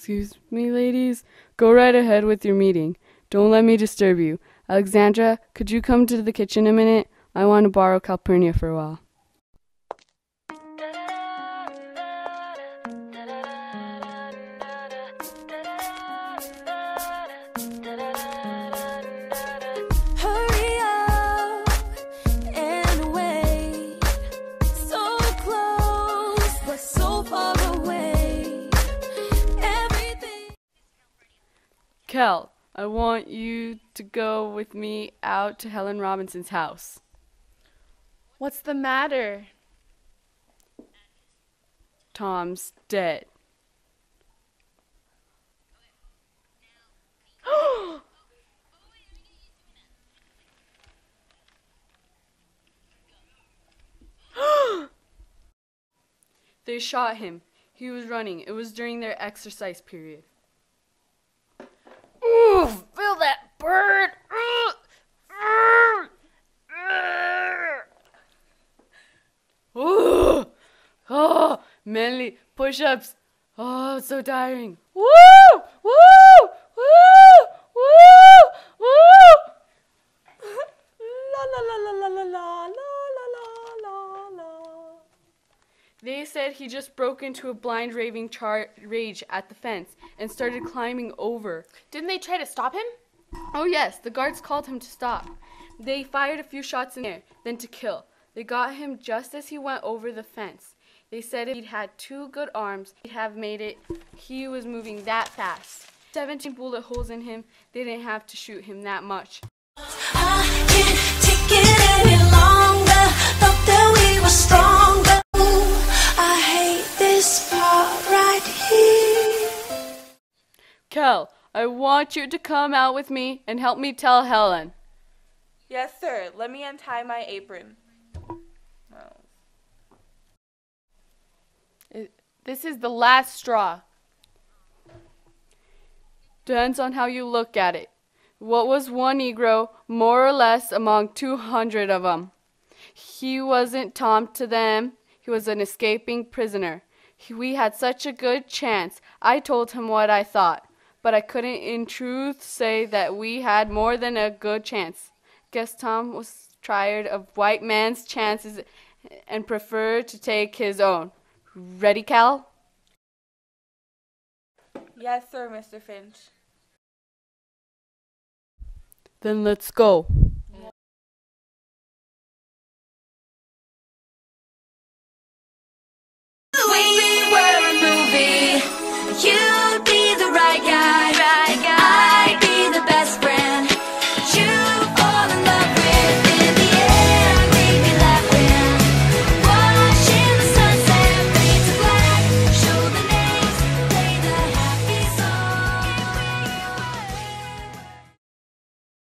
Excuse me, ladies. Go right ahead with your meeting. Don't let me disturb you. Alexandra, could you come to the kitchen a minute? I want to borrow Calpurnia for a while. Hurry up and wait. So close, but so far away. Everything. Kel, I want you to go with me out to Helen Robinson's house. What's the matter? Tom's dead. They shot him. He was running. It was during their exercise period. Ooh, feel that bird! Oh, manly push-ups. Oh, it's so tiring. Woo! Woo! Woo! Woo! Woo! La la la la la la la la la la la. They said he just broke into a blind raving rage at the fence and started climbing over. Didn't they try to stop him? Oh yes, the guards called him to stop. They fired a few shots in the air, then to kill. They got him just as he went over the fence. They said if he'd had 2 good arms, he'd have made it. He was moving that fast. 17 bullet holes in him. They didn't have to shoot him that much. I can't take it any longer. Thought that we were stronger. Ooh, I hate this part right here. Kel, I want you to come out with me and help me tell Helen. Yes, sir. Let me untie my apron. This is the last straw. Depends on how you look at it. What was one Negro, more or less, among 200 of them? He wasn't Tom to them. He was an escaping prisoner. We had such a good chance. I told him what I thought, but I couldn't in truth say that we had more than a good chance. Guess Tom was tired of white man's chances and preferred to take his own. Ready, Cal? Yes, sir, Mr. Finch. Then let's go. We were a movie.